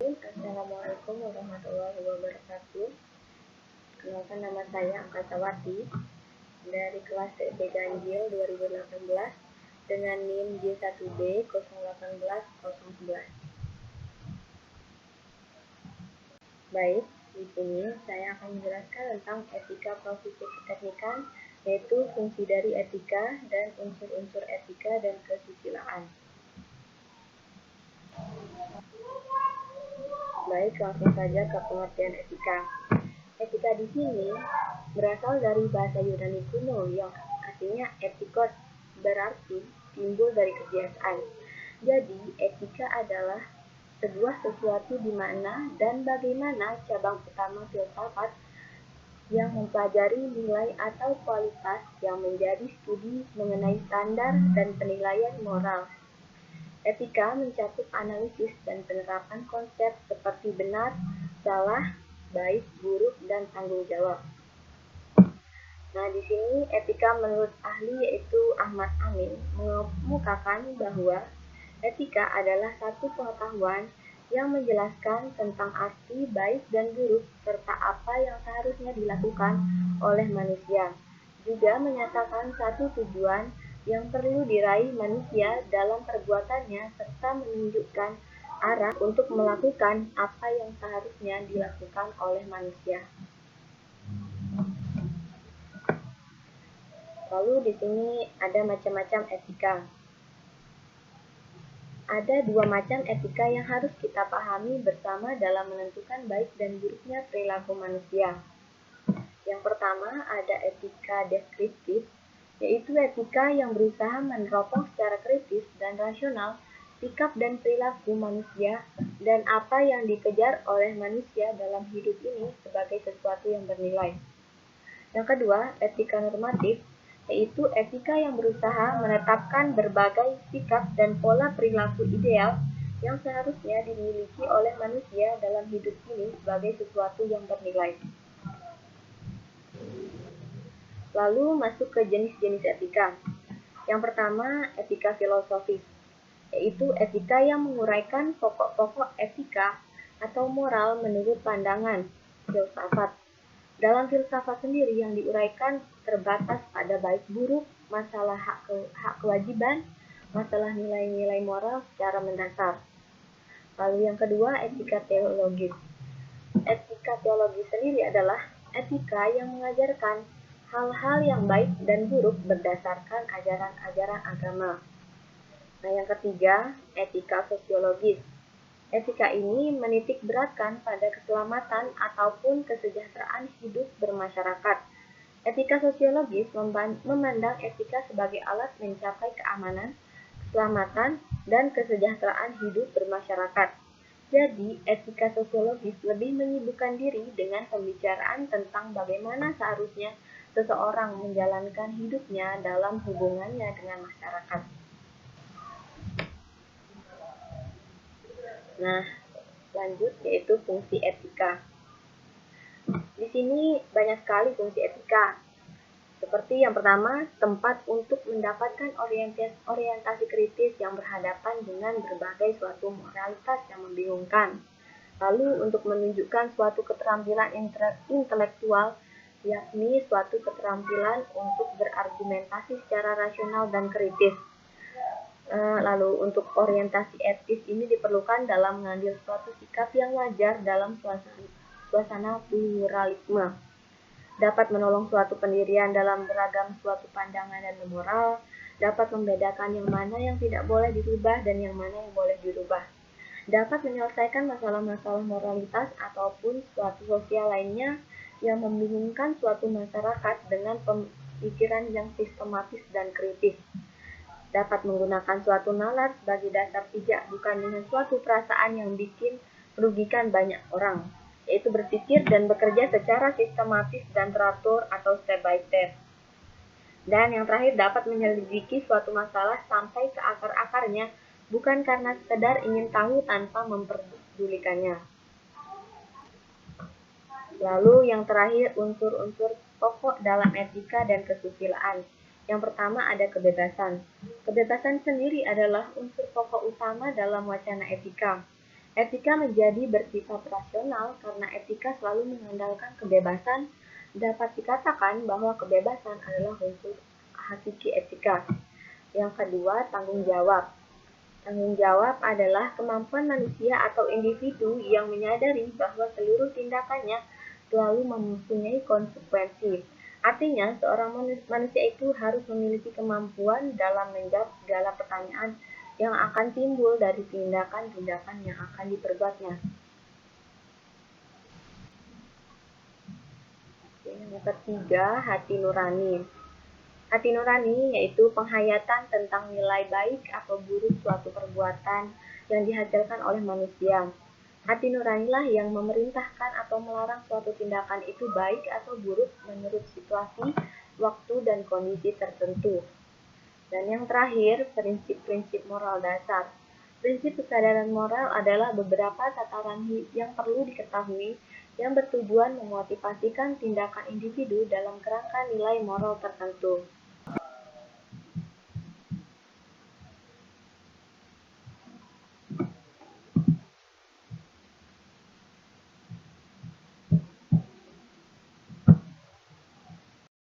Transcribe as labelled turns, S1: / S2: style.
S1: Assalamualaikum warahmatullahi wabarakatuh. Kenalkan, nama saya Angkatawati dari kelas TP Ganjil 2018 dengan NIM J1B 018 Baik, di sini saya akan menjelaskan tentang etika profesi keteknikan, yaitu fungsi dari etika dan unsur-unsur etika dan kesusilaan. Baik, langsung saja ke pengertian etika. Etika di sini berasal dari bahasa Yunani kuno yang artinya etikos, berarti timbul dari kebiasaan. Jadi, etika adalah sebuah sesuatu di mana dan bagaimana cabang utama filsafat yang mempelajari nilai atau kualitas yang menjadi studi mengenai standar dan penilaian moral. Etika mencakup analisis dan penerapan konsep seperti benar, salah, baik, buruk, dan tanggung jawab. Nah, di sini etika menurut ahli yaitu Ahmad Amin mengemukakan bahwa etika adalah satu pengetahuan yang menjelaskan tentang arti baik dan buruk serta apa yang seharusnya dilakukan oleh manusia. Juga menyatakan satu tujuan yang perlu diraih manusia dalam perbuatannya serta menunjukkan arah untuk melakukan apa yang seharusnya dilakukan oleh manusia. Lalu di sini ada macam-macam etika. Ada dua macam etika yang harus kita pahami bersama dalam menentukan baik dan buruknya perilaku manusia. Yang pertama ada etika deskriptif, yaitu etika yang berusaha meneropong secara kritis dan rasional sikap dan perilaku manusia dan apa yang dikejar oleh manusia dalam hidup ini sebagai sesuatu yang bernilai. Yang kedua, etika normatif, yaitu etika yang berusaha menetapkan berbagai sikap dan pola perilaku ideal yang seharusnya dimiliki oleh manusia dalam hidup ini sebagai sesuatu yang bernilai. Lalu masuk ke jenis-jenis etika. Yang pertama, etika filosofis, yaitu etika yang menguraikan pokok-pokok etika atau moral menurut pandangan filsafat. Dalam filsafat sendiri yang diuraikan terbatas pada baik buruk, masalah hak kewajiban, masalah nilai-nilai moral secara mendasar. Lalu yang kedua, etika teologis. Etika teologis sendiri adalah etika yang mengajarkan hal-hal yang baik dan buruk berdasarkan ajaran-ajaran agama. Nah, yang ketiga, etika sosiologis. Etika ini menitik beratkan pada keselamatan ataupun kesejahteraan hidup bermasyarakat. Etika sosiologis memandang etika sebagai alat mencapai keamanan, keselamatan, dan kesejahteraan hidup bermasyarakat. Jadi, etika sosiologis lebih menyibukkan diri dengan pembicaraan tentang bagaimana seharusnya seseorang menjalankan hidupnya dalam hubungannya dengan masyarakat. Nah, lanjut yaitu fungsi etika. Di sini banyak sekali fungsi etika. Seperti yang pertama, tempat untuk mendapatkan orientasi kritis yang berhadapan dengan berbagai suatu moralitas yang membingungkan. Lalu untuk menunjukkan suatu keterampilan intelektual, yakni suatu keterampilan untuk berargumentasi secara rasional dan kritis. Lalu untuk orientasi etis ini diperlukan dalam mengambil suatu sikap yang wajar dalam suasana pluralisme. Dapat menolong suatu pendirian dalam beragam suatu pandangan dan moral, dapat membedakan yang mana yang tidak boleh dirubah dan yang mana yang boleh dirubah. Dapat menyelesaikan masalah-masalah moralitas ataupun suatu sosial lainnya yang membingungkan suatu masyarakat dengan pemikiran yang sistematis dan kritis. Dapat menggunakan suatu nalar sebagai dasar pijak bukan dengan suatu perasaan yang bikin merugikan banyak orang, yaitu berpikir dan bekerja secara sistematis dan teratur atau step by step. Dan yang terakhir, dapat menyelidiki suatu masalah sampai ke akar-akarnya bukan karena sekedar ingin tahu tanpa memperdulikannya. Lalu yang terakhir, unsur-unsur pokok dalam etika dan kesusilaan. Yang pertama ada kebebasan. Kebebasan sendiri adalah unsur pokok utama dalam wacana etika. Etika menjadi bersifat rasional karena etika selalu mengandalkan kebebasan. Dapat dikatakan bahwa kebebasan adalah unsur hakiki etika. Yang kedua, tanggung jawab. Tanggung jawab adalah kemampuan manusia atau individu yang menyadari bahwa seluruh tindakannya selalu mempunyai konsekuensi. Artinya, seorang manusia itu harus memiliki kemampuan dalam menjawab segala pertanyaan yang akan timbul dari tindakan-tindakan yang akan diperbuatnya. Yang ketiga, hati nurani. Hati nurani yaitu penghayatan tentang nilai baik atau buruk suatu perbuatan yang dihasilkan oleh manusia. Hati nuranilah yang memerintahkan atau melarang suatu tindakan itu baik atau buruk menurut situasi, waktu, dan kondisi tertentu. Dan yang terakhir, prinsip-prinsip moral dasar. Prinsip kesadaran moral adalah beberapa tataran yang perlu diketahui yang bertujuan memotivasikan tindakan individu dalam kerangka nilai moral tertentu.